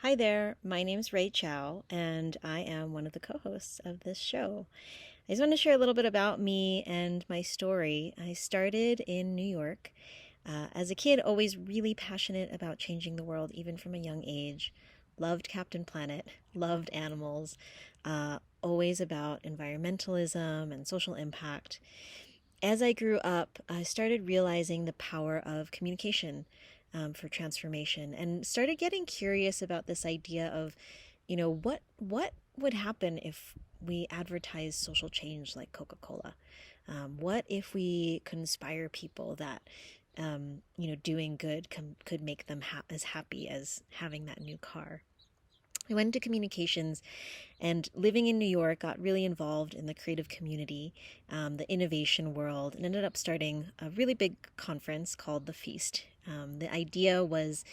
Hi there, my name's Rei Chou, and I am one of the co-hosts of this show. I just want to share a little bit about me and my story. I started in New York. As a kid, always really passionate about changing the world, even from a young age. Loved Captain Planet, loved animals, always about environmentalism and social impact. As I grew up, I started realizing the power of communication for transformation, and started getting curious about this idea of, what would happen if we advertise social change like Coca-Cola? What if we could inspire people that, doing good could make them as happy as having that new car? I went into communications, and living in New York, got really involved in the creative community, the innovation world, and ended up starting a really big conference called The Feast. The idea was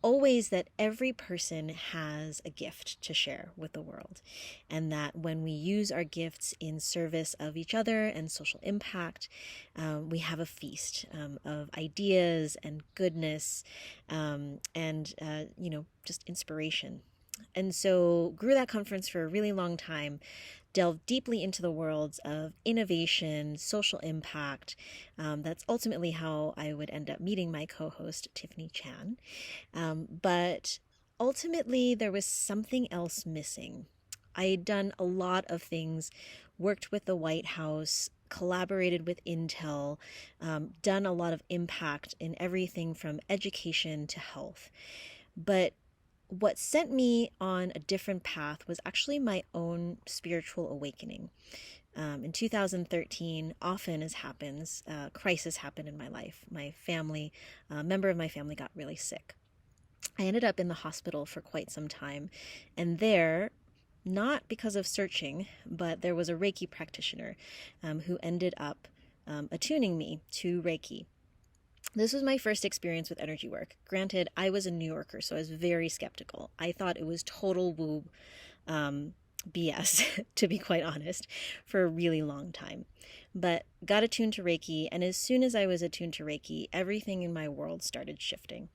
always that every person has a gift to share with the world, and that when we use our gifts in service of each other and social impact, we have a feast of ideas and goodness, and just inspiration. And so grew that conference for a really long time, delved deeply into the worlds of innovation, social impact. That's ultimately how I would end up meeting my co-host, Tiffany Chan. But ultimately, there was something else missing. I had done a lot of things, worked with the White House, collaborated with Intel, done a lot of impact in everything from education to health. But what sent me on a different path was actually my own spiritual awakening. In 2013, often as happens, crisis happened in my life. My family, a member of my family got really sick. I ended up in the hospital for quite some time, and there, not because of searching, but there was a Reiki practitioner who ended up attuning me to Reiki. This was my first experience with energy work. Granted, I was a New Yorker, so I was very skeptical. I thought it was total woo BS, to be quite honest, for a really long time. But got attuned to Reiki, and as soon as I was attuned to Reiki, everything in my world started shifting.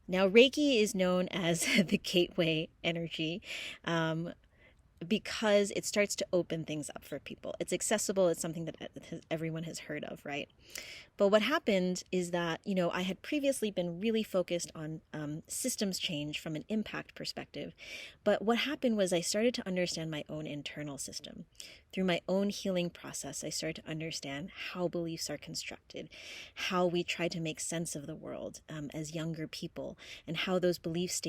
Now, Reiki is known as the gateway energy. Because it starts to open things up for people. It's accessible. It's something that everyone has heard of, right? But what happened is that, I had previously been really focused on systems change from an impact perspective. But what happened was I started to understand my own internal system. Through my own healing process, I started to understand how beliefs are constructed, how we try to make sense of the world as younger people, and how those beliefs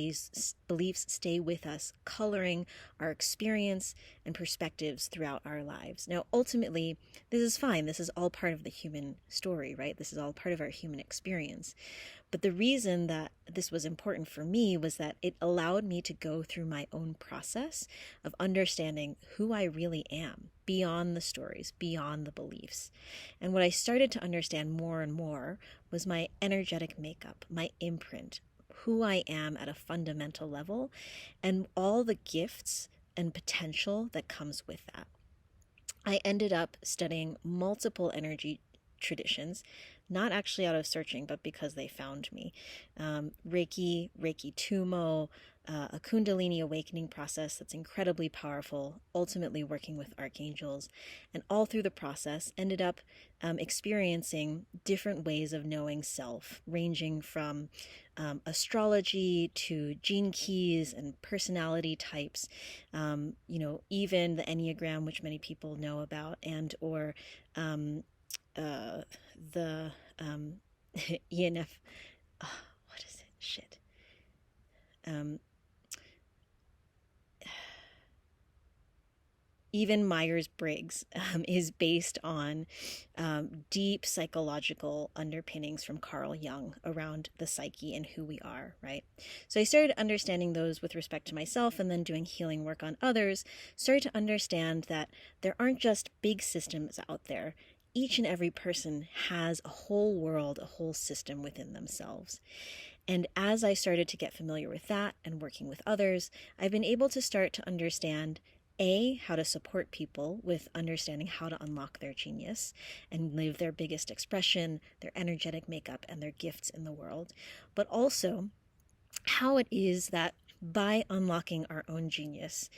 stay with us, coloring our experience and perspectives throughout our lives. Now, ultimately, this is fine. This is all part of the human story, right? This is all part of our human experience. But the reason that this was important for me was that it allowed me to go through my own process of understanding who I really am beyond the stories, beyond the beliefs. And what I started to understand more and more was my energetic makeup, my imprint, who I am at a fundamental level, and all the gifts and potential that comes with that. I ended up studying multiple energy traditions, not actually out of searching, but because they found me. Reiki Tumo, a Kundalini awakening process that's incredibly powerful, ultimately working with archangels. And all through the process, ended up experiencing different ways of knowing self, ranging from astrology to gene keys and personality types, even the Enneagram, which many people know about, and or the ENF. Oh, what is it? Shit. Even Myers-Briggs is based on deep psychological underpinnings from Carl Jung around the psyche and who we are, right? So I started understanding those with respect to myself, and then doing healing work on others, started to understand that there aren't just big systems out there. Each and every person has a whole world, a whole system within themselves. And as I started to get familiar with that and working with others, I've been able to start to understand how to support people with understanding how to unlock their genius and live their biggest expression, their energetic makeup, and their gifts in the world, but also how it is that by unlocking our own genius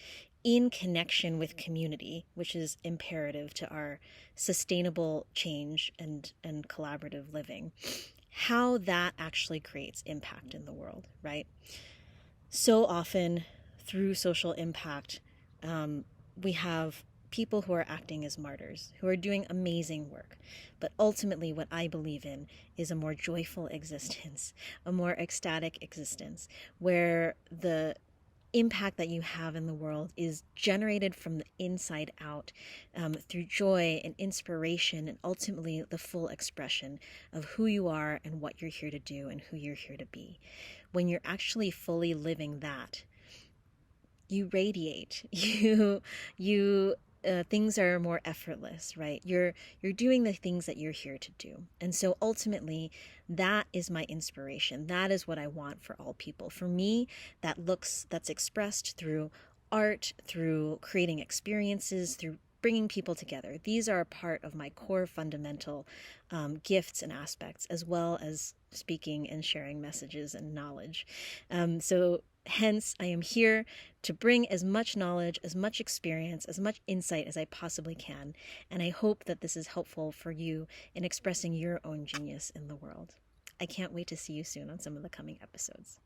in connection with community, which is imperative to our sustainable change and collaborative living, how that actually creates impact in the world, right? So often through social impact, we have people who are acting as martyrs, who are doing amazing work. But ultimately, what I believe in is a more joyful existence, a more ecstatic existence, where the impact that you have in the world is generated from the inside out, through joy and inspiration, and ultimately the full expression of who you are and what you're here to do and who you're here to be. When you're actually fully living that, you radiate. You things are more effortless, right? You're doing the things that you're here to do. And so ultimately, that is my inspiration. That is what I want for all people. For me, that's expressed through art, through creating experiences, through bringing people together. These are a part of my core fundamental gifts and aspects, as well as speaking and sharing messages and knowledge. So hence, I am here to bring as much knowledge, as much experience, as much insight as I possibly can. And I hope that this is helpful for you in expressing your own genius in the world. I can't wait to see you soon on some of the coming episodes.